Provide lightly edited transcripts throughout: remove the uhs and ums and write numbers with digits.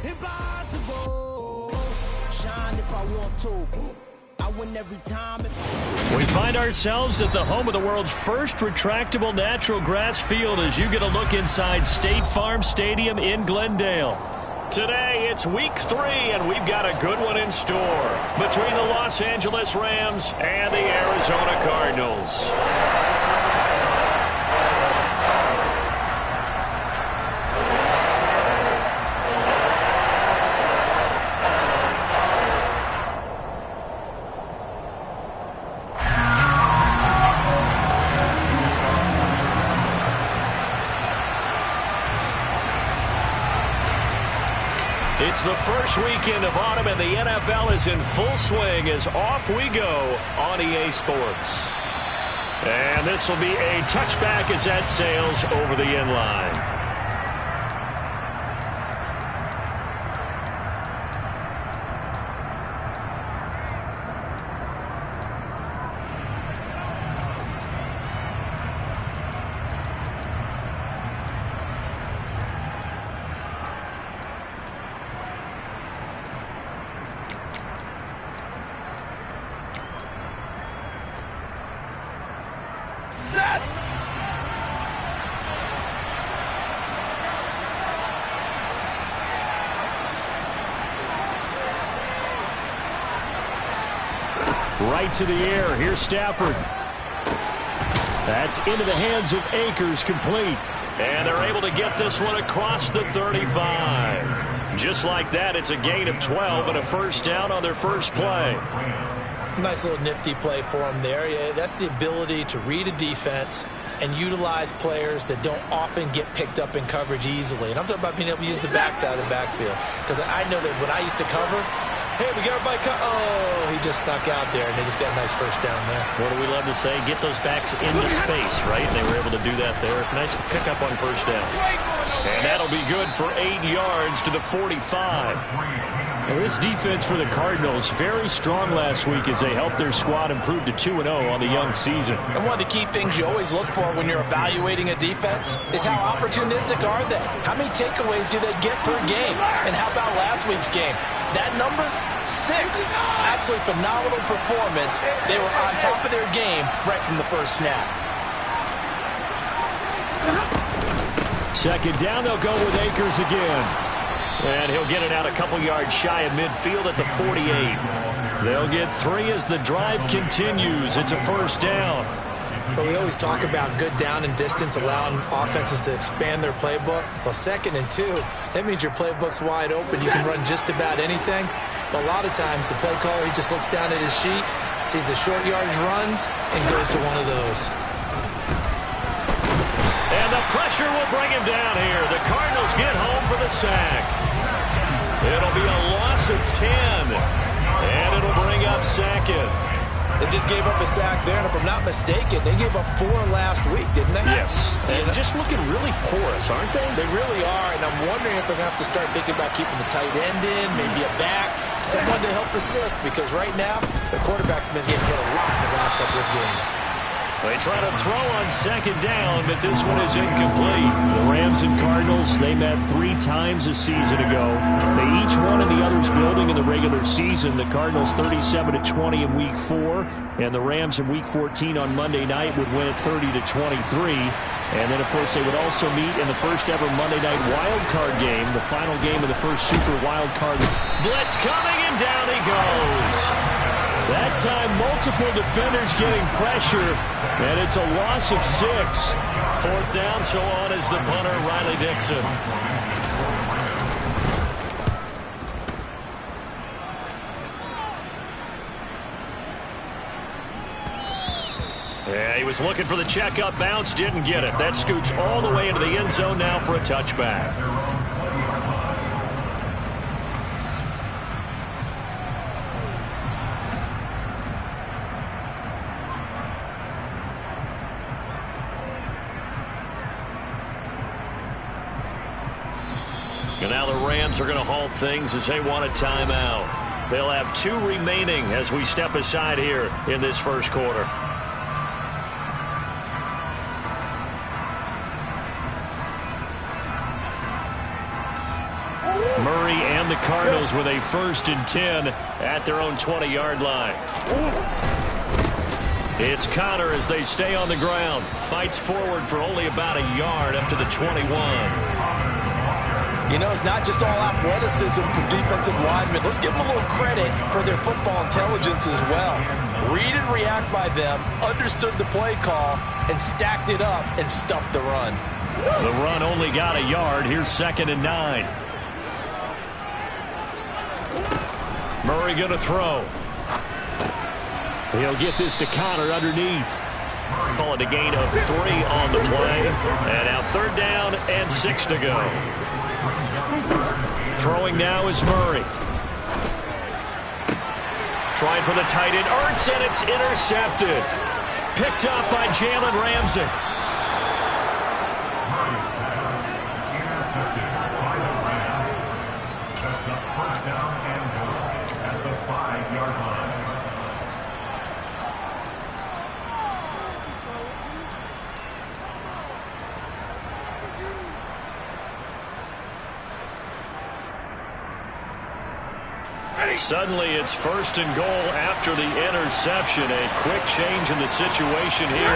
Impossible. Shine if I want to. I win every time. We find ourselves at the home of the world's first retractable natural grass field as you get a look inside State Farm Stadium in Glendale. Today, it's week 3, and we've got a good one in store between the Los Angeles Rams and the Arizona Cardinals. It's the first weekend of autumn, and the NFL is in full swing as off we go on EA Sports. And this will be a touchback as that sails over the end line. Right to the air. Here's Stafford. That's into the hands of Akers, complete. And they're able to get this one across the 35. Just like that, it's a gain of 12 and a first down on their first play. Nice little nifty play for him there. Yeah, that's the ability to read a defense and utilize players that don't often get picked up in coverage easily. And I'm talking about being able to use the backside of the backfield. Because I know that when I used to cover, hey, we got everybody oh, he just snuck out there, and they just got a nice first down there. What do we love to say? Get those backs into space, right? And they were able to do that there. Nice pickup on first down. And that'll be good for 8 yards to the 45. Now, this defense for the Cardinals, very strong last week as they helped their squad improve to 2-0 on the young season. And one of the key things you always look for when you're evaluating a defense is how opportunistic are they? How many takeaways do they get per game? And how about last week's game? That number, 6. Absolutely phenomenal performance. They were on top of their game right from the first snap. Second down, they'll go with Akers again. And he'll get it out a couple yards shy of midfield at the 48. They'll get 3 as the drive continues. It's a first down. But we always talk about good down and distance, allowing offenses to expand their playbook. Well, 2nd and 2, that means your playbook's wide open. You can run just about anything. But a lot of times, the play caller, he just looks down at his sheet, sees the short yardage runs, and goes to one of those. And the pressure will bring him down here. The Cardinals get home for the sack. It'll be a loss of 10. And it'll bring up 2nd. They just gave up a sack there, and if I'm not mistaken, they gave up 4 last week, didn't they? Yes. And just looking really porous, aren't they? They really are, and I'm wondering if they're going to have to start thinking about keeping the tight end in, maybe a back, someone to help assist, because right now, the quarterback's been getting hit a lot in the last couple of games. They try to throw on 2nd down, but this one is incomplete. The Rams and Cardinals, they met 3 times a season ago. They each won in the other's building in the regular season. The Cardinals 37-20 in Week 4, and the Rams in Week 14 on Monday night would win it 30-23. And then, of course, they would also meet in the first ever Monday night wild card game, the final game of the first Super Wild Card. Blitz coming, and down he goes. That time, multiple defenders getting pressure, and it's a loss of 6. 4th down, so on is the punter, Riley Dixon. Yeah, he was looking for the check-up bounce, didn't get it. That scoots all the way into the end zone now for a touchback. And now the Rams are going to halt things as they want a timeout. They'll have 2 remaining as we step aside here in this first quarter. Murray and the Cardinals with a 1st and 10 at their own 20-yard line. It's Connor as they stay on the ground. Fights forward for only about a yard up to the 21. You know, it's not just all athleticism for defensive linemen. Let's give them a little credit for their football intelligence as well. Read and react by them, understood the play call, and stacked it up and stuffed the run. The run only got a yard. Here's 2nd and 9. Murray going to throw. He'll get this to Connor underneath. Call it a gain of 3 on the play. And now 3rd down and 6 to go. Throwing now is Murray. Trying for the tight end. Ertz, and it's intercepted. Picked up by Jalen Ramsey. Suddenly it's 1st and goal after the interception. A quick change in the situation here.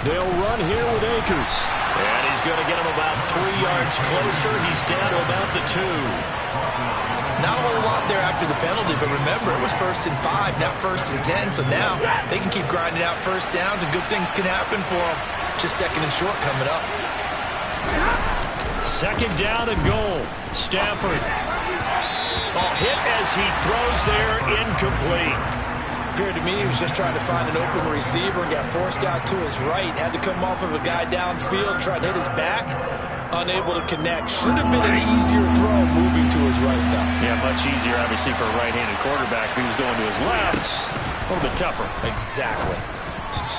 They'll run here with Akers. And he's going to get him about 3 yards closer. He's down to about the 2. Not a whole lot there after the penalty, but remember, it was 1st and 5, not 1st and 10. So now they can keep grinding out 1st downs, and good things can happen for them. Just 2nd and short coming up. 2nd down and goal. Stafford. Hit as he throws there, incomplete. Appeared to me he was just trying to find an open receiver and got forced out to his right. Had to come off of a guy downfield, trying to hit his back. Unable to connect. Should have been an easier throw moving to his right, though. Yeah, much easier, obviously, for a right-handed quarterback. If he was going to his left, a little bit tougher. Exactly.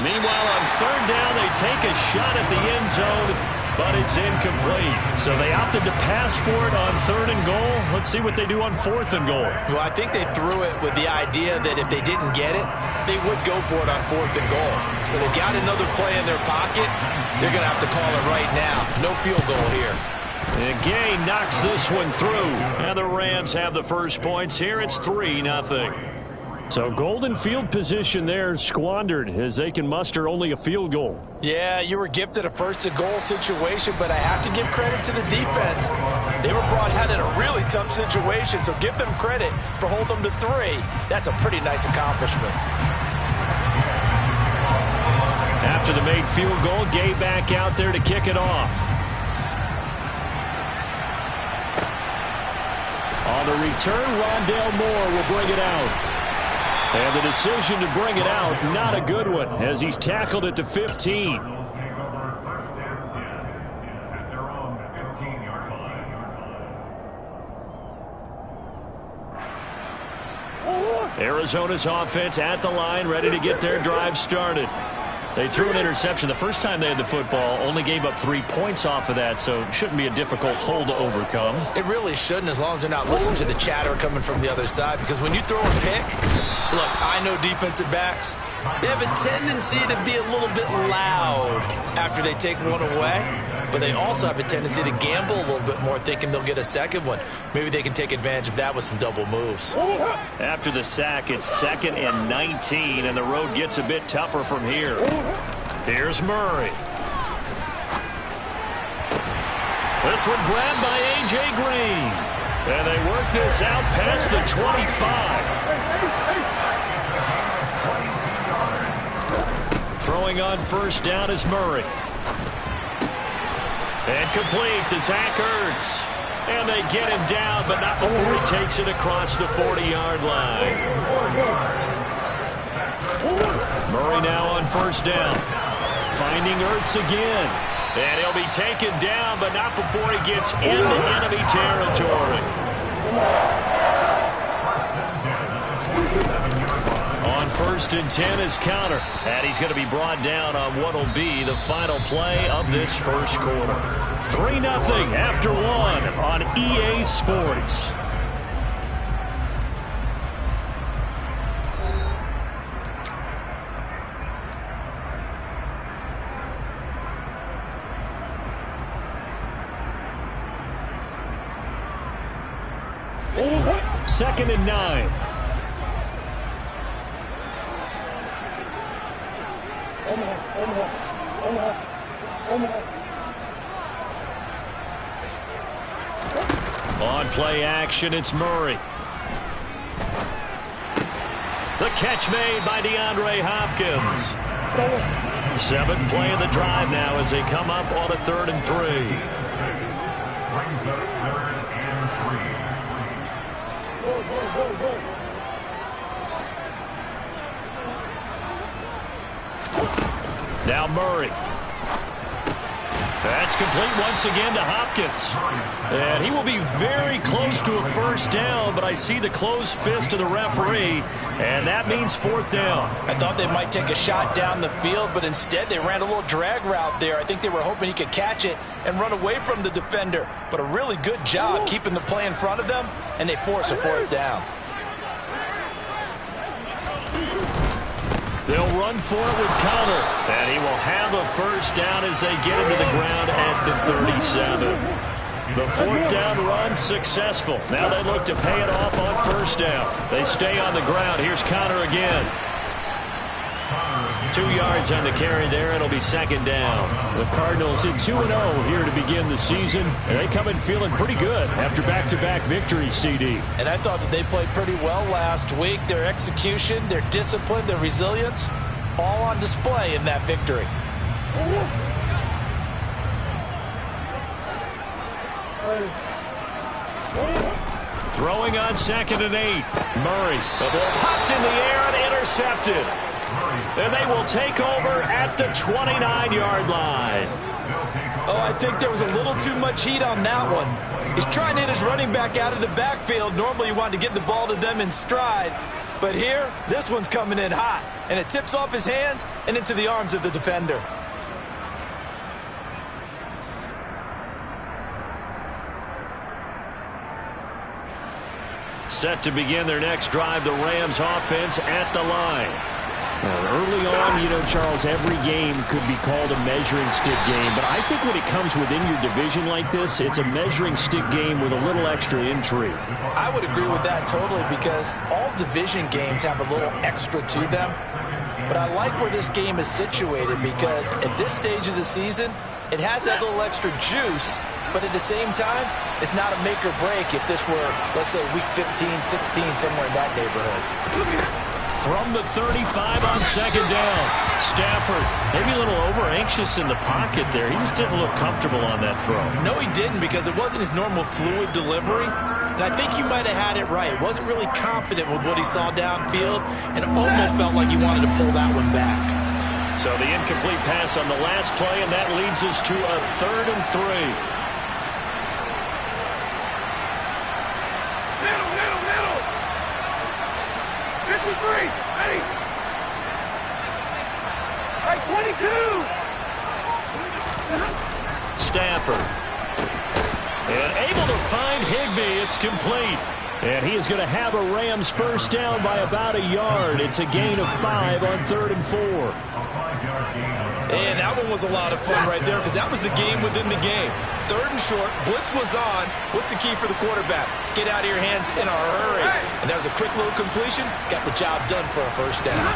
Meanwhile, on 3rd down, they take a shot at the end zone, but it's incomplete. So they opted to pass for it on 3rd and goal. Let's see what they do on 4th and goal. Well, I think they threw it with the idea that if they didn't get it, they would go for it on 4th and goal. So they've got another play in their pocket. They're going to have to call it right now. No field goal here. And Gay knocks this one through. And the Rams have the first points here. It's 3-0. So golden field position there squandered as they can muster only a field goal. Yeah, you were gifted a 1st and goal situation, but I have to give credit to the defense. They were brought out in a really tough situation, so give them credit for holding them to 3. That's a pretty nice accomplishment. After the made field goal, Gay back out there to kick it off. On the return, Rondale Moore will bring it out. And the decision to bring it out, not a good one, as he's tackled at the 15. Arizona's offense at the line, ready to get their drive started. They threw an interception the first time they had the football, only gave up 3 points off of that, so it shouldn't be a difficult hole to overcome. It really shouldn't, as long as they're not listening to the chatter coming from the other side, because when you throw a pick, look, I know defensive backs, they have a tendency to be a little bit loud after they take one away, but they also have a tendency to gamble a little bit more, thinking they'll get a second one. Maybe they can take advantage of that with some double moves. After the sack, it's 2nd and 19, and the road gets a bit tougher from here. Here's Murray. This one grabbed by A.J. Green. And they work this out past the 25. Throwing on 1st down is Murray. And complete to Zach Ertz. And they get him down, but not before he takes it across the 40-yard line. Murray now on 1st down. Finding Ertz again. And he'll be taken down, but not before he gets into enemy territory. On 1st and 10 is Connor. And he's going to be brought down on what will be the final play of this first quarter. 3-0 after 1 on EA Sports. 2nd and 9. On play action, it's Murray. The catch made by DeAndre Hopkins. 7th play of the drive now as they come up on a 3rd and 3. Now Murray. That's complete once again to Hopkins. And he will be very close to a 1st down, but I see the closed fist of the referee, and that means 4th down. I thought they might take a shot down the field, but instead they ran a little drag route there. I think they were hoping he could catch it and run away from the defender. But a really good job keeping the play in front of them, and they force a 4th down. They'll run for it with Connor, and he will have a 1st down as they get him to the ground at the 37. The 4th down run successful. Now they look to pay it off on 1st down. They stay on the ground. Here's Connor again. 2 yards on the carry there. It'll be 2nd down. The Cardinals in 2-0 here to begin the season. And they come in feeling pretty good after back-to-back victories, CD. And I thought that they played pretty well last week. Their execution, their discipline, their resilience, all on display in that victory. Throwing on 2nd and 8. Murray. The ball popped in the air and intercepted. And they will take over at the 29-yard line. Oh, I think there was a little too much heat on that one. He's trying to hit his running back out of the backfield. Normally you want to get the ball to them in stride. But here, this one's coming in hot. And it tips off his hands and into the arms of the defender. Set to begin their next drive, the Rams offense at the line. Early on, you know, Charles, every game could be called a measuring stick game. But I think when it comes within your division like this, it's a measuring stick game with a little extra intrigue. I would agree with that totally because all division games have a little extra to them. But I like where this game is situated because at this stage of the season, it has that little extra juice. But at the same time, it's not a make or break if this were, let's say, week 15, 16, somewhere in that neighborhood. From the 35 on 2nd down. Stafford, maybe a little over-anxious in the pocket there. He just didn't look comfortable on that throw. No, he didn't because it wasn't his normal fluid delivery. And I think you might have had it right. Wasn't really confident with what he saw downfield and almost felt like he wanted to pull that one back. So the incomplete pass on the last play, and that leads us to a 3rd and 3. Ready. Right, 22. Stafford. And able to find Higbee. It's complete. And he is going to have a Rams 1st down by about a yard. It's a gain of 5 on 3rd and 4. And that one was a lot of fun right there because that was the game within the game. 3rd and short, blitz was on. What's the key for the quarterback? Get out of your hands in a hurry. And that was a quick little completion. Got the job done for a 1st down.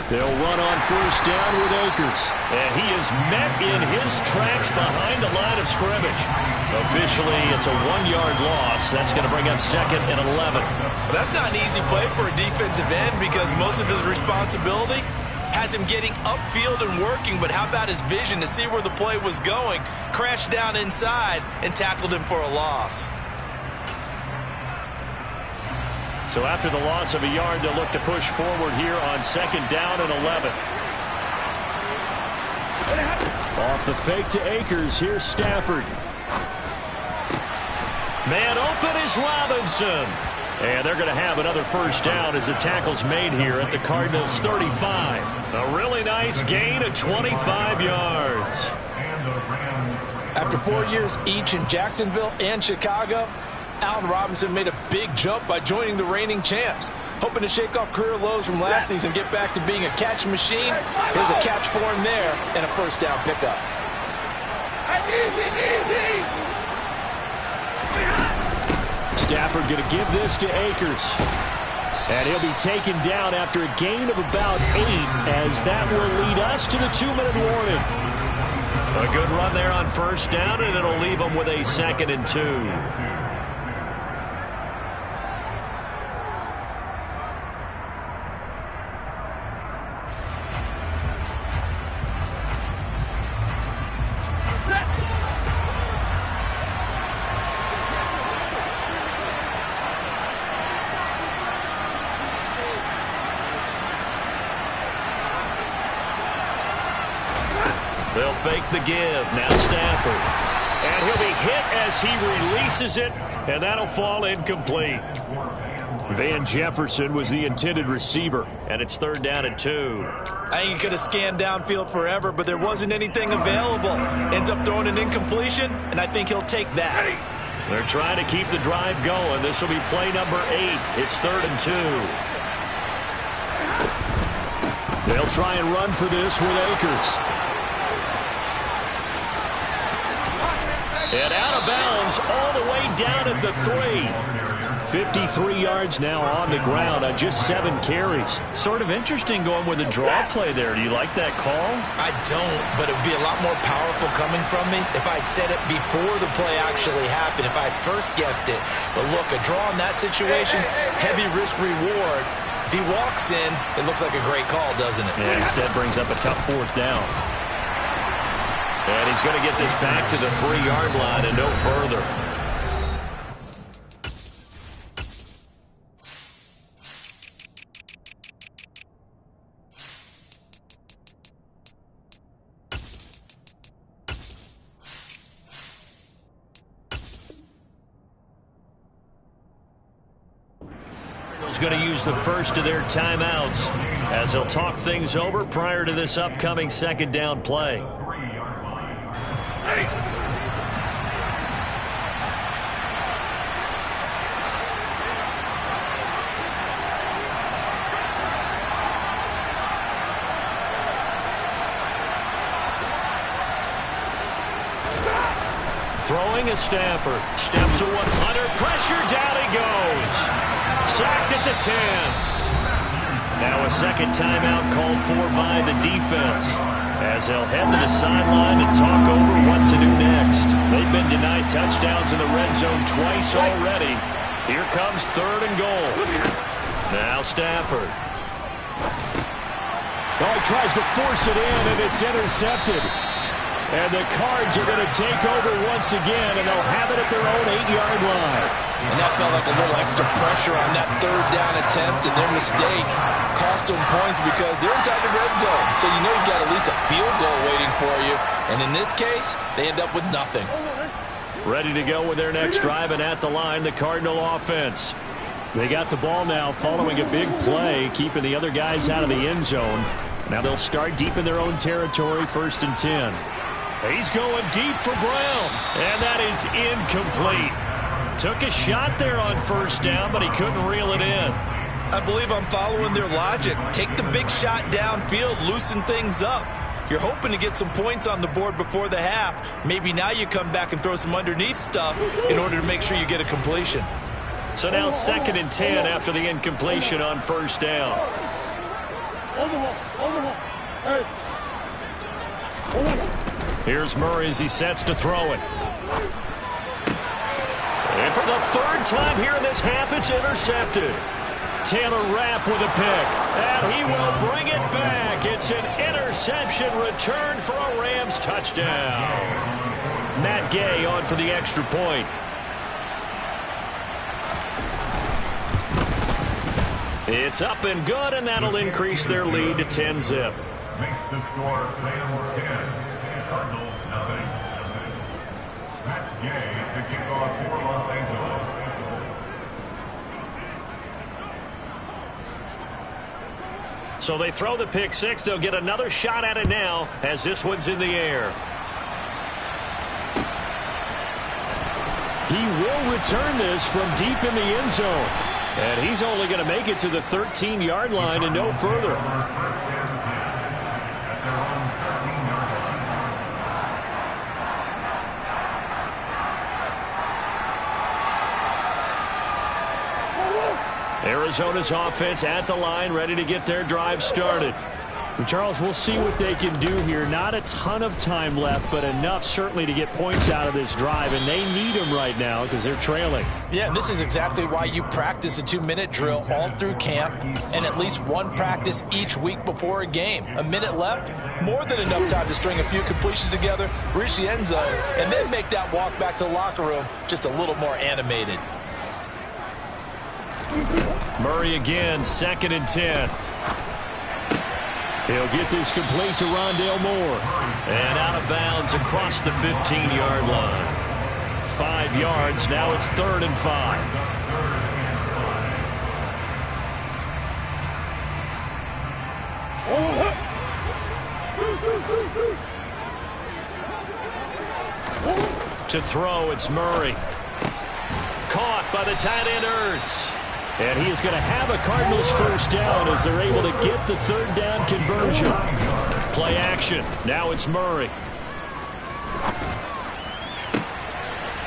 They'll run on 1st down with Akers. And he is met in his tracks behind the line of scrimmage. Officially, it's a 1-yard loss. That's going to bring up 2nd and 11. Well, that's not an easy play for a defensive end because most of his responsibility has him getting upfield and working, but how about his vision to see where the play was going, crashed down inside, and tackled him for a loss. So after the loss of a yard, they'll look to push forward here on 2nd down and 11. Off the fake to Akers, here's Stafford. Man open is Robinson. And they're going to have another 1st down as the tackle's made here at the Cardinals' 35. A really nice gain of 25 yards. After 4 years each in Jacksonville and Chicago, Allen Robinson made a big jump by joining the reigning champs. Hoping to shake off career lows from last season and get back to being a catch machine. Here's a catch for him there and a 1st down pickup. Stafford going to give this to Akers. And he'll be taken down after a gain of about 8, as that will lead us to the 2-minute warning. A good run there on first down, and it'll leave them with a 2nd and 2. They'll fake the give. Now Stafford. And he'll be hit as he releases it, and that'll fall incomplete. Van Jefferson was the intended receiver, and it's 3rd down and 2. I think he could have scanned downfield forever, but there wasn't anything available. Ends up throwing an incompletion, and I think he'll take that. They're trying to keep the drive going. This will be play number 8. It's 3rd and 2. They'll try and run for this with Akers. And out of bounds all the way down at the 3. 53 yards now on the ground on just 7 carries. Sort of interesting going with a draw play there. Do you like that call? I don't, but it would be a lot more powerful coming from me if I'd said it before the play actually happened, if I'd first guessed it. But look, a draw in that situation, heavy risk reward. If he walks in, it looks like a great call, doesn't it? Yeah, instead brings up a tough 4th down. And he's going to get this back to the 3-yard line and no further. Cardinals going to use the first of their timeouts as they'll talk things over prior to this upcoming 2nd down play. Throwing is Stafford. Steps a 100. Pressure. Down he goes. Sacked at the 10. Now a 2nd timeout called for by the defense, as they'll head to the sideline and talk over what to do next. They've been denied touchdowns in the red zone twice already. Here comes 3rd and goal. Now Stafford. Oh, he tries to force it in, and it's intercepted. And the Cards are going to take over once again, and they'll have it at their own 8-yard line. And that felt like a little extra pressure on that 3rd down attempt, and their mistake cost them points because they're inside the red zone. So you know you've got at least a field goal waiting for you. And in this case, they end up with nothing. Ready to go with their next drive, and at the line, the Cardinal offense. They got the ball now following a big play, keeping the other guys out of the end zone. Now they'll start deep in their own territory, 1st and 10. He's going deep for Brown, and that is incomplete. Took a shot there on 1st down, but he couldn't reel it in. I believe I'm following their logic. Take the big shot downfield, loosen things up. You're hoping to get some points on the board before the half. Maybe now you come back and throw some underneath stuff in order to make sure you get a completion. So now 2nd and 10 after the incompletion on 1st down. Here's Murray as he sets to throw it. And for the 3rd time here in this half, it's intercepted. Taylor Rapp with a pick, and he will bring it back. It's an interception return for a Rams touchdown. Matt Gay on for the extra point. It's up and good, and that'll increase their lead to 10-zip. Makes the score Rams 10, Cardinals nothing. Matt Gay to kick off for Los Angeles. So they throw the pick 6. They'll get another shot at it now as this one's in the air. He will return this from deep in the end zone. And he's only going to make it to the 13-yard line and no further. Arizona's offense at the line, ready to get their drive started. And Charles, we'll see what they can do here. Not a ton of time left, but enough certainly to get points out of this drive, and they need them right now because they're trailing. Yeah, and this is exactly why you practice a 2-minute drill all through camp and at least one practice each week before a game. A minute left, more than enough time to string a few completions together, reach the end zone, and then make that walk back to the locker room just a little more animated. Murray again, 2nd and 10. He'll get this complete to Rondale Moore. And out of bounds across the 15-yard line. 5 yards, now it's 3rd and 5. To throw, it's Murray. Caught by the tight end, Ertz. And he is going to have a Cardinals first down as they're able to get the 3rd down conversion. Play action. Now it's Murray.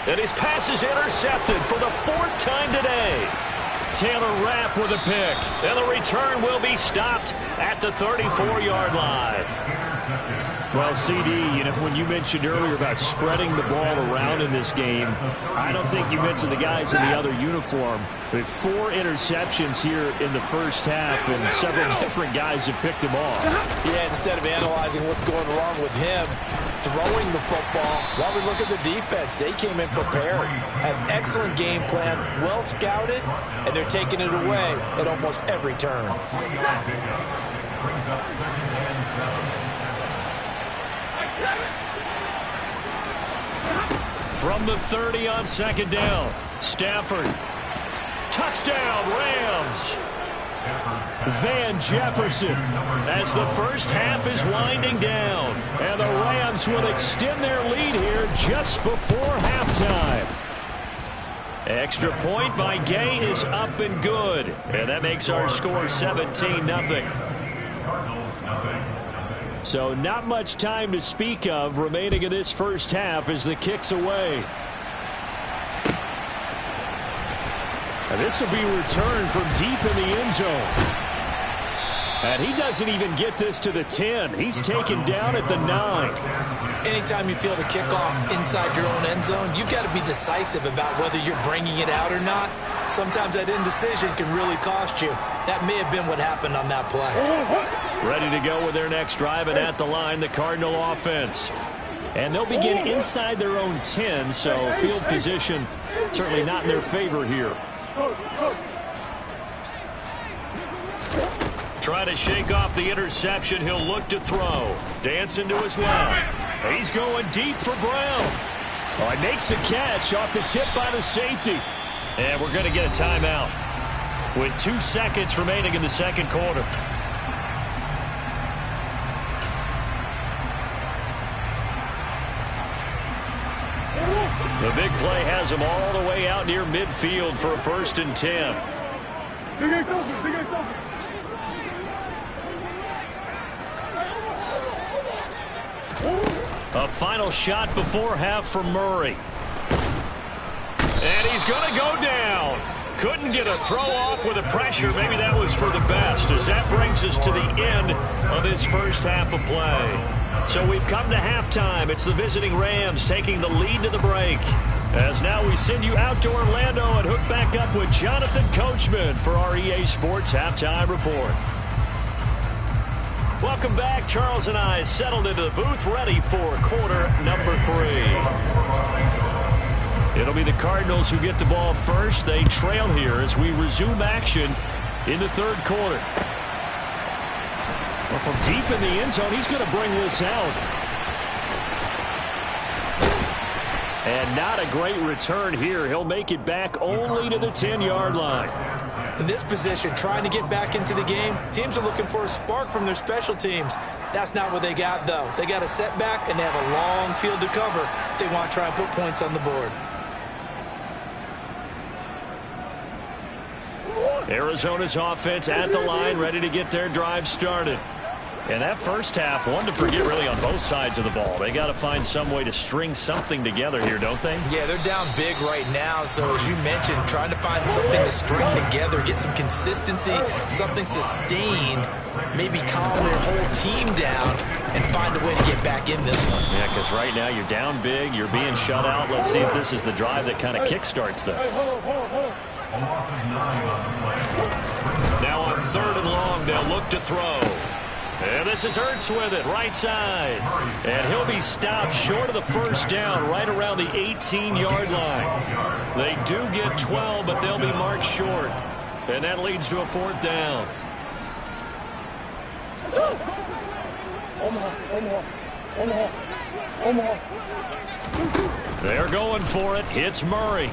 And his pass is intercepted for the 4th time today. Taylor Rapp with a pick. And the return will be stopped at the 34-yard line. Well, CD, you know, when you mentioned earlier about spreading the ball around in this game, I don't think you mentioned the guys in the other uniform. With 4 interceptions here in the first half, and several different guys have picked him off. Yeah, instead of analyzing what's going wrong with him, throwing the football, while we look at the defense, they came in prepared, had an excellent game plan, well scouted, and they're taking it away at almost every turn. Brings up 2nd and 7. From the 30 on 2nd down, Stafford. Touchdown, Rams. Van Jefferson as the first half is winding down. And the Rams will extend their lead here just before halftime. Extra point by Gay is up and good. And that makes our score 17-0. Cardinals, nothing. So not much time to speak of remaining in this first half as the kick's away. And this will be returned from deep in the end zone. And he doesn't even get this to the 10. He's taken down at the 9. Anytime you feel the kickoff inside your own end zone, you've got to be decisive about whether you're bringing it out or not. Sometimes that indecision can really cost you. That may have been what happened on that play. Ready to go with their next drive, and at the line, the Cardinal offense. And they'll begin inside their own 10, so field position certainly not in their favor here. Try to shake off the interception. He'll look to throw. Dancing to his left. He's going deep for Brown. Oh, he makes the catch off the tip by the safety. And we're going to get a timeout with 2 seconds remaining in the second quarter. The big play has him all the way out near midfield for a 1st and 10. Big Ace open, Big Ace open. A final shot before half from Murray. And he's going to go down. Couldn't get a throw off with the pressure. Maybe that was for the best, as that brings us to the end of this first half of play. So we've come to halftime. It's the visiting Rams taking the lead to the break. As now we send you out to Orlando and hook back up with Jonathan Coachman for our EA Sports Halftime Report. Welcome back. Charles and I settled into the booth ready for quarter number 3. It'll be the Cardinals who get the ball first. They trail here as we resume action in the third quarter. Well, from deep in the end zone, he's going to bring this out. And not a great return here. He'll make it back only to the 10-yard line. In this position, trying to get back into the game, teams are looking for a spark from their special teams. That's not what they got, though. They got a setback, and they have a long field to cover if they want to try and put points on the board. Arizona's offense at the line, ready to get their drive started. And that first half, one to forget really on both sides of the ball. They got to find some way to string something together here, don't they? Yeah, they're down big right now. So as you mentioned, trying to find something to string together, get some consistency, something sustained, maybe calm their whole team down and find a way to get back in this one. Yeah, because right now you're down big, you're being shut out. Let's see if this is the drive that kind of kickstarts them. Now on 3rd and long, they'll look to throw. And this is Ertz with it, right side. And he'll be stopped short of the first down, right around the 18-yard line. They do get 12, but they'll be marked short. And that leads to a 4th down. They're going for it. It's Murray.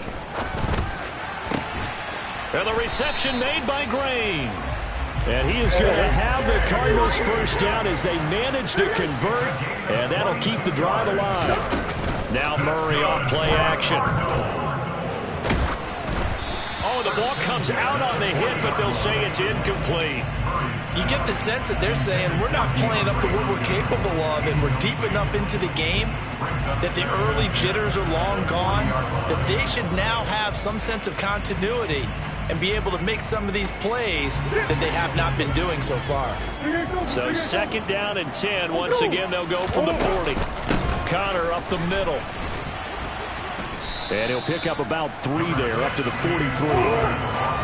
And the reception made by Grain. And he is going to have the Cardinals first down as they manage to convert, and that'll keep the drive alive. Now Murray off play action. Oh, the ball comes out on the hit, but they'll say it's incomplete. You get the sense that they're saying we're not playing up to what we're capable of, and we're deep enough into the game that the early jitters are long gone, that they should now have some sense of continuity and be able to make some of these plays that they have not been doing so far. So 2nd down and 10. Once again, they'll go from the 40. Connor up the middle. And he'll pick up about 3 there, up to the 43.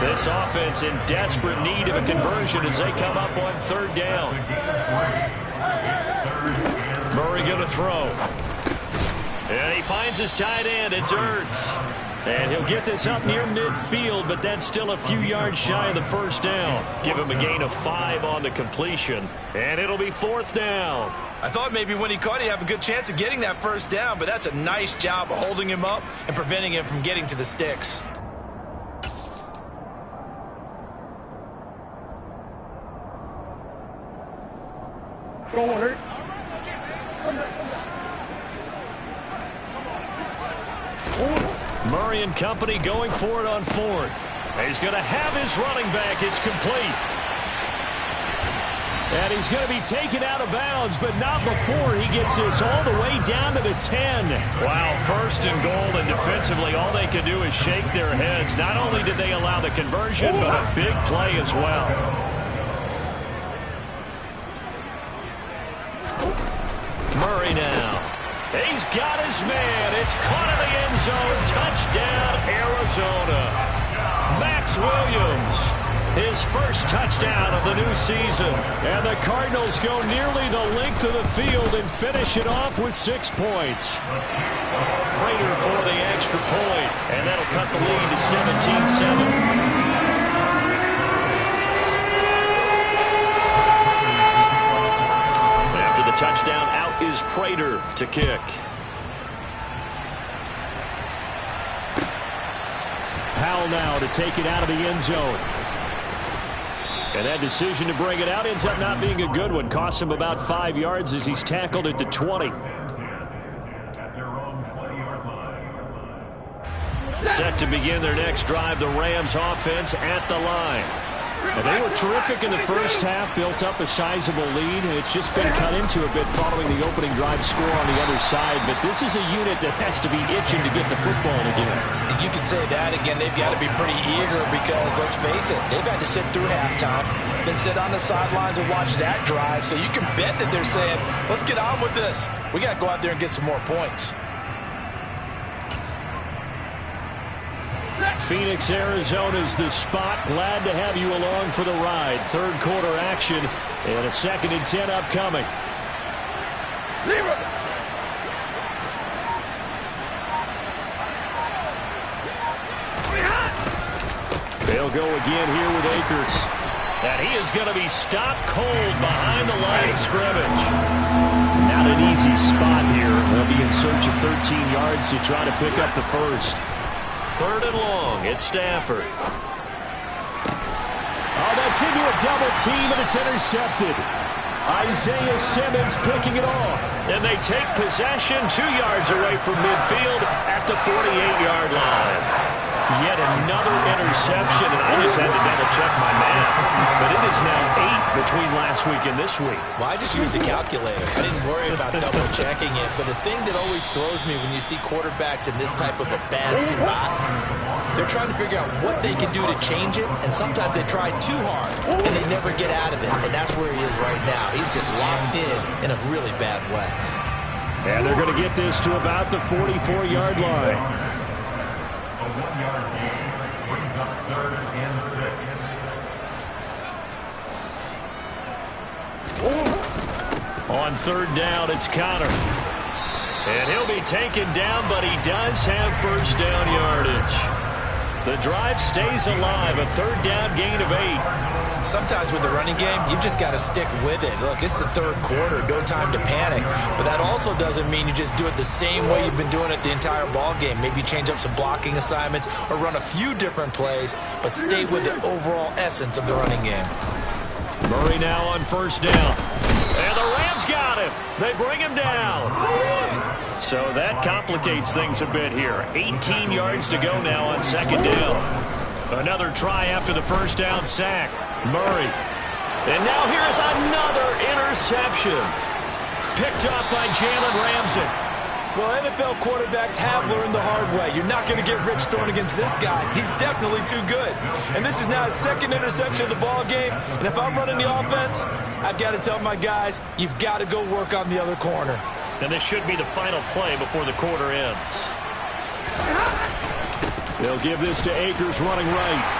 This offense in desperate need of a conversion as they come up on 3rd down. Murray going to throw. And he finds his tight end. It's Ertz. And he'll get this up near midfield, but that's still a few yards shy of the first down. Give him a gain of 5 on the completion, and it'll be 4th down. I thought maybe when he caught it, he'd have a good chance of getting that first down, but that's a nice job of holding him up and preventing him from getting to the sticks. Go on, Hurt. Murray and company going for it on 4th. He's going to have his running back. It's complete. And he's going to be taken out of bounds, but not before he gets this all the way down to the 10. Wow, 1st and goal, and defensively all they can do is shake their heads. Not only did they allow the conversion, but a big play as well. Murray now. He's got his man. It's caught in the end zone. Touchdown, Arizona. Max Williams, his first touchdown of the new season. And the Cardinals go nearly the length of the field and finish it off with 6 points. Prater for the extra point, and that'll cut the lead to 17-7. Touchdown, out is Prater to kick. Powell now to take it out of the end zone. And that decision to bring it out ends up not being a good one. Costs him about 5 yards as he's tackled at the 20. Set to begin their next drive, the Rams offense at the line. And they were terrific in the first half, built up a sizable lead, and it's just been cut into a bit following the opening drive score on the other side. But this is a unit that has to be itching to get the football again. You could say that again. They've got to be pretty eager because, let's face it, they've had to sit through halftime, then sit on the sidelines and watch that drive. So you can bet that they're saying, let's get on with this. We got to go out there and get some more points. Phoenix, Arizona's the spot. Glad to have you along for the ride. 3rd quarter action and a 2nd and 10 upcoming. They'll go again here with Akers. And he is going to be stopped cold behind the line of scrimmage. Not an easy spot here. They'll be in search of 13 yards to try to pick up the first. 3rd and long, it's Stafford. Oh, that's into a double team, and it's intercepted. Isaiah Simmons picking it off. And they take possession 2 yards away from midfield at the 48-yard line. Yet another interception, and I just had to double-check my math. But it is now 8 between last week and this week. Well, I just used a calculator. I didn't worry about double-checking it. But the thing that always throws me when you see quarterbacks in this type of a bad spot, they're trying to figure out what they can do to change it, and sometimes they try too hard, and they never get out of it. And that's where he is right now. He's just locked in a really bad way. And they're going to get this to about the 44-yard line. A 1-yard gain brings up 3rd and 6. On 3rd down, it's Connor. And he'll be taken down, but he does have first down yardage. The drive stays alive, a 3rd down gain of 8. Sometimes with the running game, you've just got to stick with it. Look, it's the 3rd quarter, no time to panic. But that also doesn't mean you just do it the same way you've been doing it the entire ball game. Maybe change up some blocking assignments or run a few different plays, but stay with the overall essence of the running game. Murray now on first down. And the Rams got him. They bring him down. So that complicates things a bit here. 18 yards to go now on 2nd down. Another try after the first down sack. Murray. And now here's another interception. Picked up by Jalen Ramsey. Well, NFL quarterbacks have learned the hard way. You're not going to get rich throwing against this guy. He's definitely too good. And this is now his 2nd interception of the ball game. And if I'm running the offense, I've got to tell my guys, you've got to go work on the other corner. And this should be the final play before the quarter ends. They'll give this to Akers running right.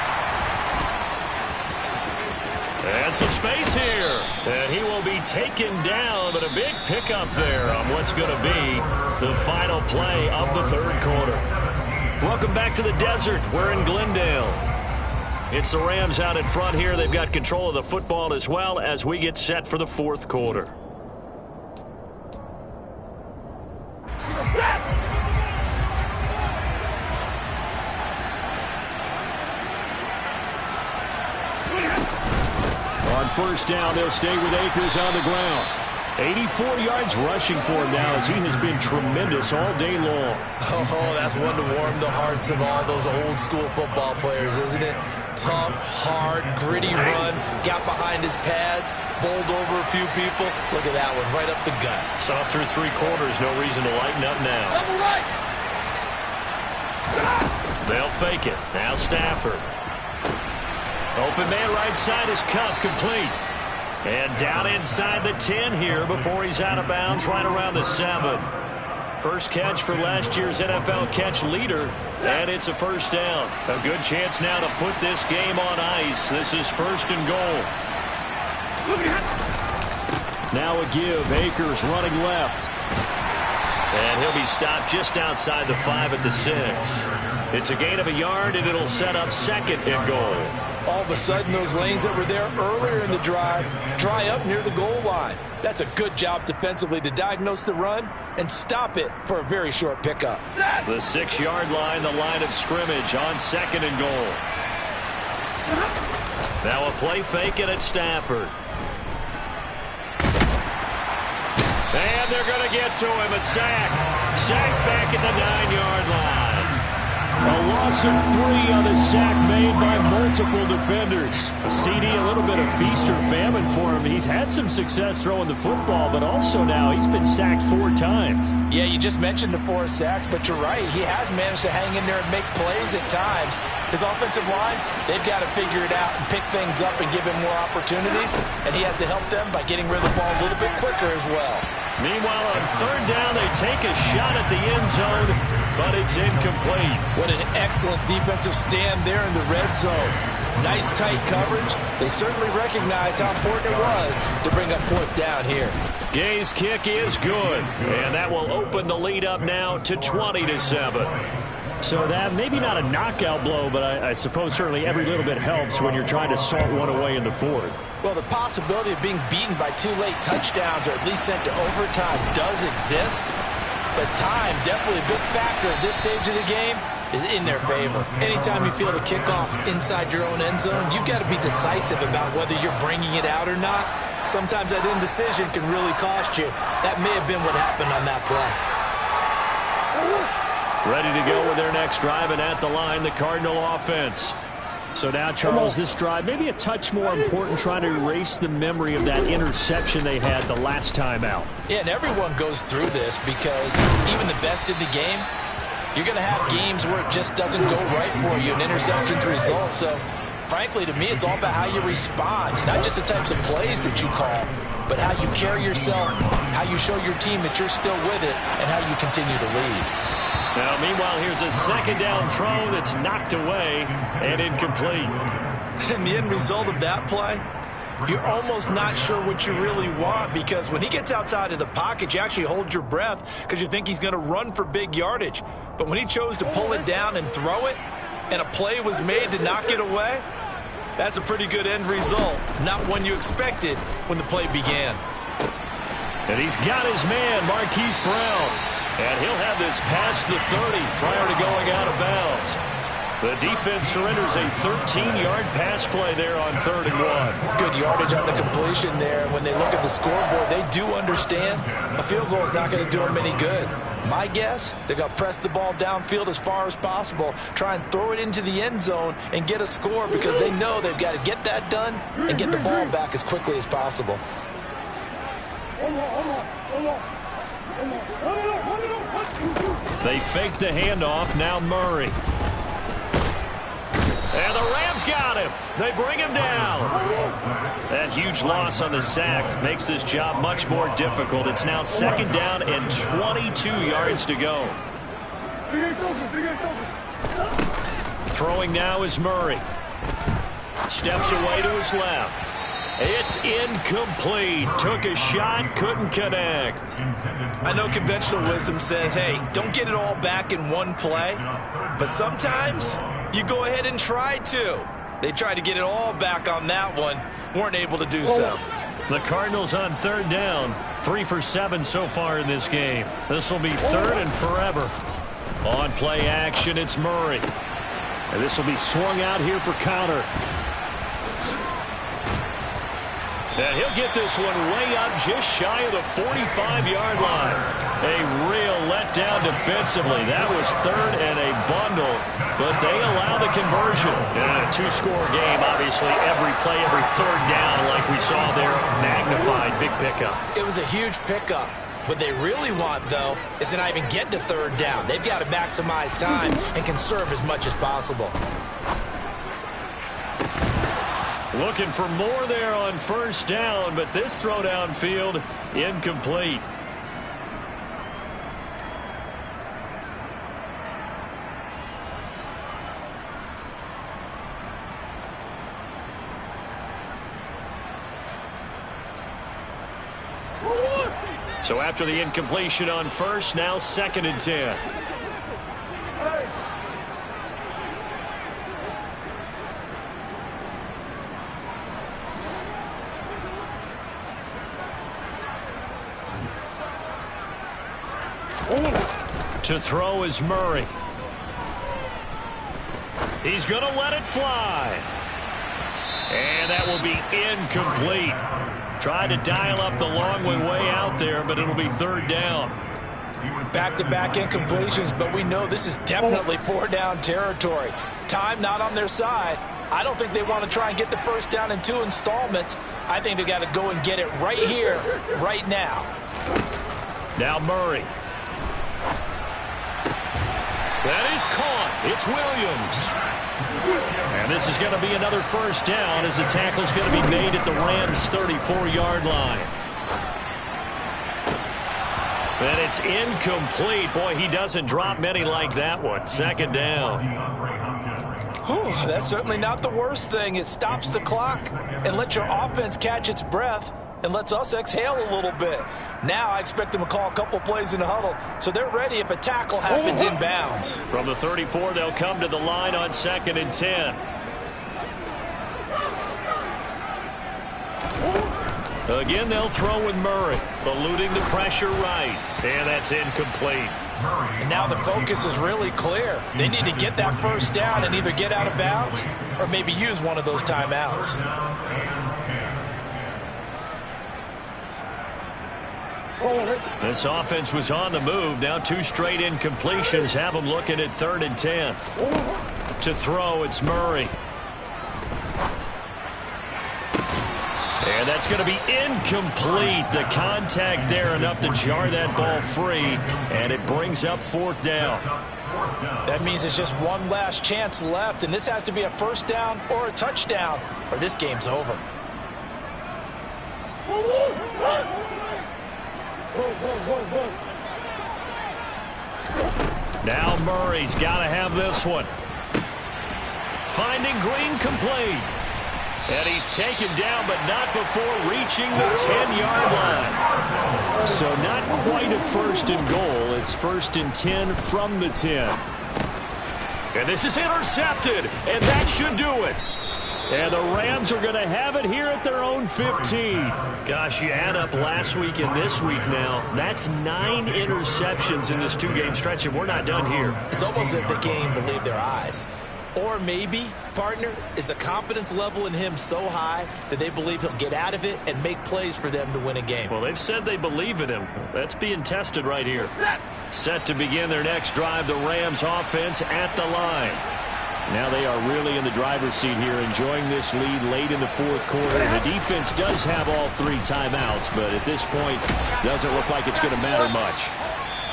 And some space here. And he will be taken down, but a big pickup there on what's going to be the final play of the 3rd quarter. Welcome back to the desert. We're in Glendale. It's the Rams out in front here. They've got control of the football as well as we get set for the 4th quarter. On first down, they'll stay with Akers on the ground. 84 yards rushing for him now as he has been tremendous all day long. Oh, that's one to warm the hearts of all those old-school football players, isn't it? Tough, hard, gritty run, got behind his pads, bowled over a few people. Look at that one, right up the gut. Saw through 3 quarters, no reason to lighten up now. They'll fake it. Now Stafford. Open man right side is Cup, complete. And down inside the 10 here before he's out of bounds right around the 7. First catch for last year's NFL catch leader, and it's a first down. A good chance now to put this game on ice. This is 1st and goal. Now a give. Akers running left. And he'll be stopped just outside the 5 at the 6. It's a gain of a yard, and it'll set up 2nd and goal. All of a sudden, those lanes that were there earlier in the drive dry up near the goal line. That's a good job defensively to diagnose the run and stop it for a very short pickup. The 6-yard line, the line of scrimmage on 2nd and goal. Now a play fake and it's Stafford. And they're going to get to him. A sack. Sack back at the 9-yard line. A loss of 3 on the sack made by multiple defenders. CD, a little bit of feast or famine for him. He's had some success throwing the football, but also now he's been sacked 4 times. Yeah, you just mentioned the 4 sacks, but you're right. He has managed to hang in there and make plays at times. His offensive line, they've got to figure it out and pick things up and give him more opportunities, and he has to help them by getting rid of the ball a little bit quicker as well. Meanwhile, on 3rd down, they take a shot at the end zone, but it's incomplete. What an excellent defensive stand there in the red zone. Nice tight coverage. They certainly recognized how important it was to bring up 4th down here. Gay's kick is good, and that will open the lead up now to 20-7. So that maybe not a knockout blow, but I suppose certainly every little bit helps when you're trying to salt one away in the 4th. Well, the possibility of being beaten by 2 late touchdowns or at least sent to overtime does exist. But time, definitely a big factor at this stage of the game, is in their favor. Anytime you feel the kickoff inside your own end zone, you've got to be decisive about whether you're bringing it out or not. Sometimes that indecision can really cost you. That may have been what happened on that play. Ready to go with their next drive, and at the line, the Cardinal offense. So now, Charles, this drive maybe a touch more important, trying to erase the memory of that interception they had the last time out. Yeah, and everyone goes through this because even the best in the game, you're going to have games where it just doesn't go right for you, and interceptions result. So, frankly, to me, it's all about how you respond, not just the types of plays that you call, but how you carry yourself, how you show your team that you're still with it, and how you continue to lead. Now, meanwhile, here's a second down throw that's knocked away and incomplete. And the end result of that play, you're almost not sure what you really want, because when he gets outside of the pocket, you actually hold your breath because you think he's going to run for big yardage. But when he chose to pull it down and throw it, and a play was made to knock it away, that's a pretty good end result, not one you expected when the play began. And he's got his man, Marquise Brown. And he'll have this past the 30 prior to going out of bounds. The defense surrenders a 13-yard pass play there on 3rd and 1. Good yardage on the completion there. When they look at the scoreboard, they do understand a field goal is not going to do them any good. My guess, they're going to press the ball downfield as far as possible, try and throw it into the end zone and get a score, because they know they've got to get that done and get the ball back as quickly as possible. They fake the handoff. Now Murray. And the Rams got him. They bring him down. That huge loss on the sack makes this job much more difficult. It's now 2nd down and 22 yards to go. Throwing now is Murray. Steps away to his left. It's incomplete. Took a shot, couldn't connect. I know conventional wisdom says, hey, don't get it all back in one play. But sometimes you go ahead and try to. They tried to get it all back on that one. Weren't able to do so. The Cardinals on 3rd down. 3 for 7 so far in this game. This will be 3rd and forever. On play action, it's Murray. And this will be swung out here for counter. And he'll get this one way up just shy of the 45-yard line. A real letdown defensively. That was 3rd and a bundle, but they allow the conversion. And a 2-score game, obviously, every play, every 3rd down, like we saw there, magnified, big pickup. It was a huge pickup. What they really want, though, is to not even get to 3rd down. They've got to maximize time and conserve as much as possible. Looking for more there on 1st down, but this throw downfield incomplete. So after the incompletion on 1st, now 2nd and 10. To throw is Murray. He's going to let it fly. And that will be incomplete. Tried to dial up the long way out there, but it'll be 3rd down. Back-to-back incompletions, but we know this is definitely 4-down territory. Time not on their side. I don't think they want to try and get the 1st down in 2 installments. I think they got to go and get it right here, right now. Now Murray. That is caught. It's Williams. And this is going to be another 1st down, as the tackle's going to be made at the Rams' 34-yard line. And it's incomplete. Boy, he doesn't drop many like that one. 2nd down. Whew, that's certainly not the worst thing. It stops the clock and lets your offense catch its breath and lets us exhale a little bit. Now I expect them to call a couple plays in the huddle, so they're ready if a tackle happens inbounds. From the 34, they'll come to the line on 2nd and 10. Again, they'll throw with Murray, eluding the pressure right, and that's incomplete. And now the focus is really clear. They need to get that 1st down and either get out of bounds or maybe use one of those timeouts. This offense was on the move. Now 2 straight incompletions have them looking at 3rd and 10. To throw, it's Murray. And that's going to be incomplete. The contact there enough to jar that ball free, and it brings up 4th down. That means there's just one last chance left, and this has to be a 1st down or a touchdown, or this game's over. Now Murray's got to have this one. Finding Green complete. And he's taken down, but not before reaching the 10-yard line. So not quite a 1st and goal. It's 1st and 10 from the 10. And this is intercepted, and that should do it. And the Rams are going to have it here at their own 15. Gosh, you add up last week and this week now, that's 9 interceptions in this 2-game stretch, and we're not done here. It's almost as if the game believed their eyes. Or maybe, partner, is the confidence level in him so high that they believe he'll get out of it and make plays for them to win a game. Well, they've said they believe in him. That's being tested right here. Set to begin their next drive, the Rams offense at the line. Now they are really in the driver's seat here, enjoying this lead late in the 4th quarter. The defense does have all 3 timeouts, but at this point, doesn't look like it's going to matter much.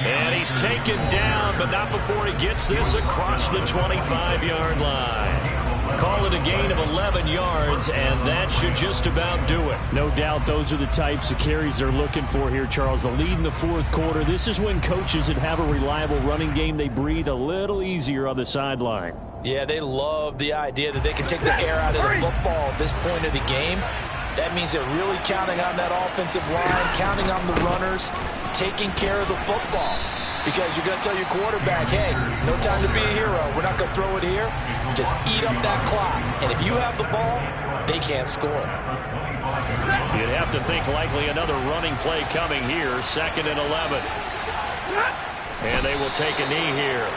And he's taken down, but not before he gets this across the 25-yard line. Call it a gain of 11 yards, and that should just about do it. No doubt those are the types of carries they're looking for here, Charles. The lead in the 4th quarter. This is when coaches that have a reliable running game, they breathe a little easier on the sideline. Yeah, they love the idea that they can take the air out of the football at this point of the game. That means they're really counting on that offensive line, counting on the runners, taking care of the football. Because you're going to tell your quarterback, hey, no time to be a hero. We're not going to throw it here. Just eat up that clock. And if you have the ball, they can't score. You'd have to think likely another running play coming here, 2nd and 11. And they will take a knee here.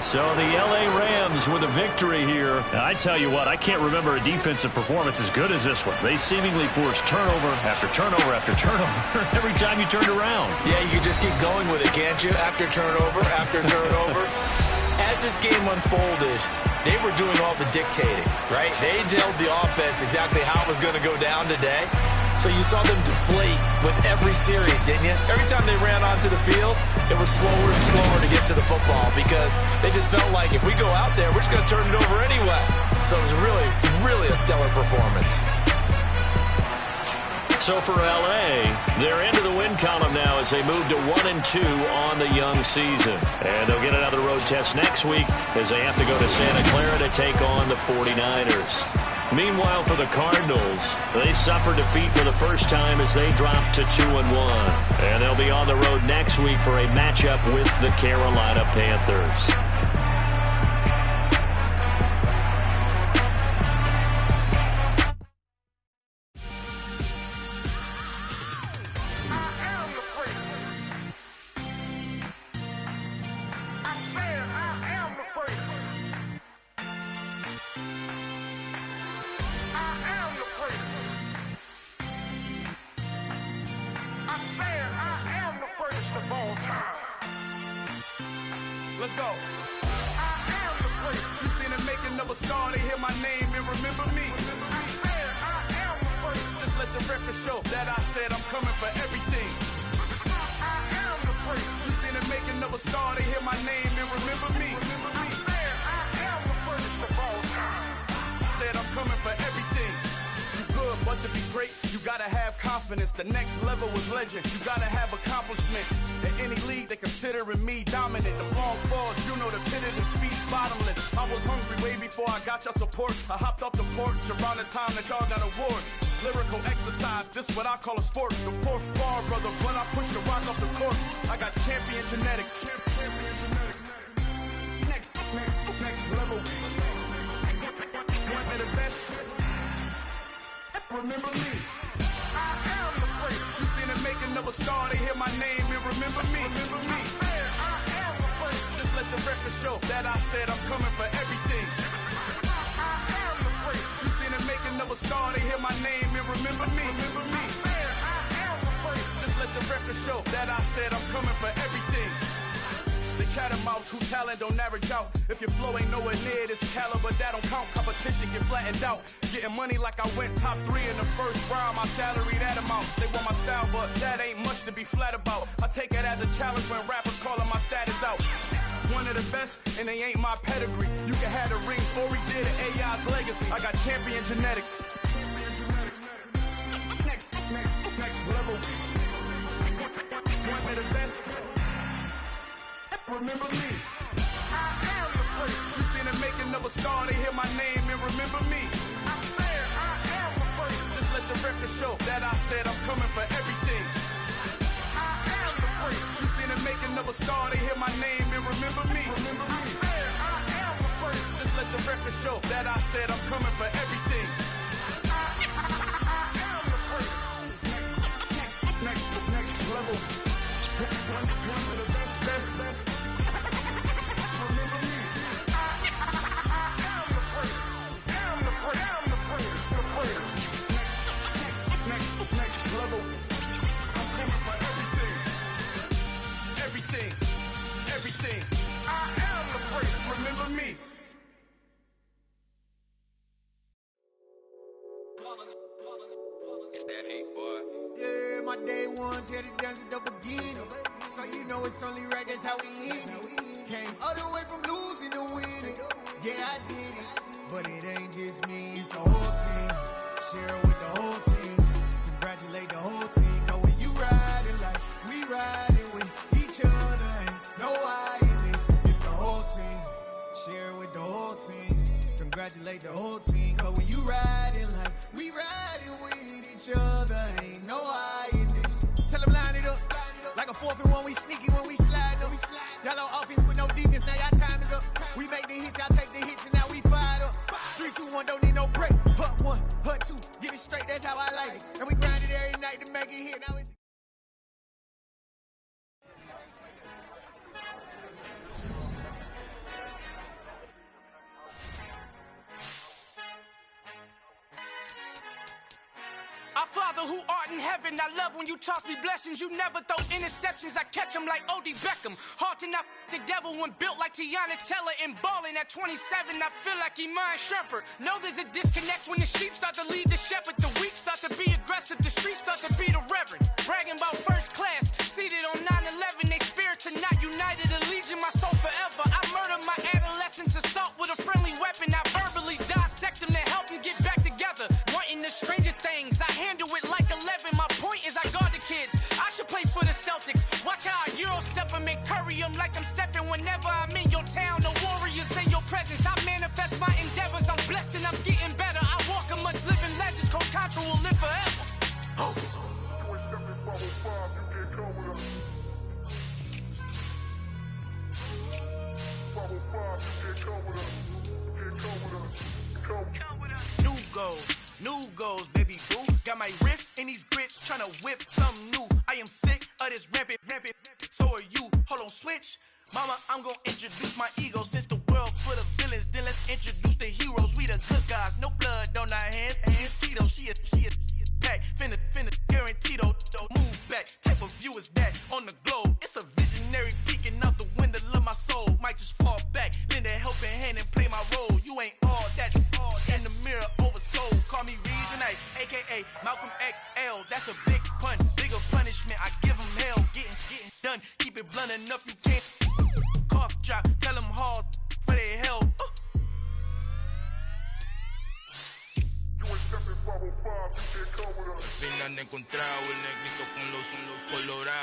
So the L.A. Rams with a victory here. Now, I tell you what, I can't remember a defensive performance as good as this one. They seemingly forced turnover after turnover after turnover every time you turned around. Yeah, you can just keep going with it, can't you? After turnover, after turnover. As this game unfolded, they were doing all the dictating, right? They told the offense exactly how it was going to go down today. So you saw them deflate with every series, didn't you? Every time they ran onto the field, it was slower and slower to get to the football because they just felt like if we go out there, we're just going to turn it over anyway. So it was really, really a stellar performance. So for L.A., they're into the win column now as they move to 1-2 on the young season. And they'll get another road test next week as they have to go to Santa Clara to take on the 49ers. Meanwhile, for the Cardinals, they suffered defeat for the first time as they dropped to 2-1. And they'll be on the road next week for a matchup with the Carolina Panthers. Let's go. I am the first. You seen the making of a star, they hear my name and remember me. I am the first. Just let the record show that I said I'm coming for everything. I am the first. You seen the making of a star, they hear my name and remember me. I am the first. gotta have confidence. The next level was legend. You gotta have accomplishments. In any league, they considering me dominant. The long falls, you know the pit of defeat, bottomless. I was hungry way before I got your support. I hopped off the porch around the time that y'all got awards. Lyrical exercise, this what I call a sport. The fourth bar, brother, when I push the rock off the court. I got champion genetics. Champion genetics. Next level. One of the best. Remember me. I am the great. You seen the making of a star, they hear my name and remember me. Remember me. I am the great. Just let the record show that I said I'm coming for everything. I am the great. You seen the making of a star, they hear my name and remember me. Remember me. I am the great. Just let the record show that I said I'm coming for everything. The chattermouths who talent don't average out. If your flow ain't nowhere near this caliber, that don't count. Competition get flattened out. Getting money like I went top 3 in the first round. My salary that amount. They want my style, but that ain't much to be flat about. I take it as a challenge when rappers calling my status out. One of the best, and they ain't my pedigree. You can have the rings, or he did an AI's legacy. I got champion genetics. Next level. One of the best. Remember me. I am the great. You seen the making of a star, they hear my name and remember me. I am the great. Just let the record show that I said I'm coming for everything. I am the great. You seen the making of a star, they hear my name and remember me. Remember me. I am the great. Just let the record show that I said I'm coming for everything. I am the great. Next level. One of the best. Next level. I'm coming for everything. I am the great. Remember me. It's that hate, boy. Yeah, my day ones here to dance at the beginning. So you know it's only right, that's how we end it. Came all the way from losing to winning. Yeah, I did it. But it ain't just me, it's the whole team. Share it with the whole team. Congratulate the whole team. Cause when you riding like we riding with each other, ain't no I in this. It's the whole team. Share it with the whole team. Congratulate the whole team. Cause when you riding like we riding with each other, ain't no I in this. Tell them line it up. Like a 4th and 1, we sneaky when we slide them. Y'all on offense with no defense, now y'all time is up. We make the hits, y'all take the hits, and now we fired up. 3, 2, 1, don't need no break. Hut 1, hut 2, get it straight, that's how I like it. And we grind it every night to make it hit, now it's... Our Father who art in heaven, I love when you toss me blessings. You never throw interceptions, I catch them like O.D. Beckham. Hard to not the devil when built like Tiana Teller and balling at 27. I feel like Iman Shumpert. Know there's a disconnect when the sheep start to lead the shepherd. The weak start to be aggressive, the streets start to be the reverend. Bragging about first class, seated on 9/11. They spirits are not united, a legion, my soul forever. I murder my adolescence, assault with a friendly weapon. I verbally dissect them to help them get back together. Wanting the stranger things, I handle it like 11. My point is I guard the kids. I should play for the Celtics. Watch how I Euro step them and curry them like I'm stepping. Whenever I'm in your town, the warriors in your presence. I manifest my endeavors. I'm blessed and I'm getting better. I walk amongst living legends. Coach Contra will live forever. Oh. New goals, baby boo. Got my wrist in these grits, tryna whip something new. I am sick of this rampant. So are you. Hold on, switch. Mama, I'm gonna introduce my ego. Since the world full of villains, then let's introduce the heroes. We the good guys, no blood on our hands. Hands Tito, she a pack. Finna guarantee though. Move back. Type of view is that on the globe? It's a visionary peeking out the window of my soul. Might just fall back, lend a helping hand and play my role. You ain't all that. In the mirror, oversold. Call me Reason, aka Malcolm XL. That's a big pun, bigger punishment. I give him hell. Getting done. Keep it blunt enough, you can't. Cough drop, tell them hard for their health. Been done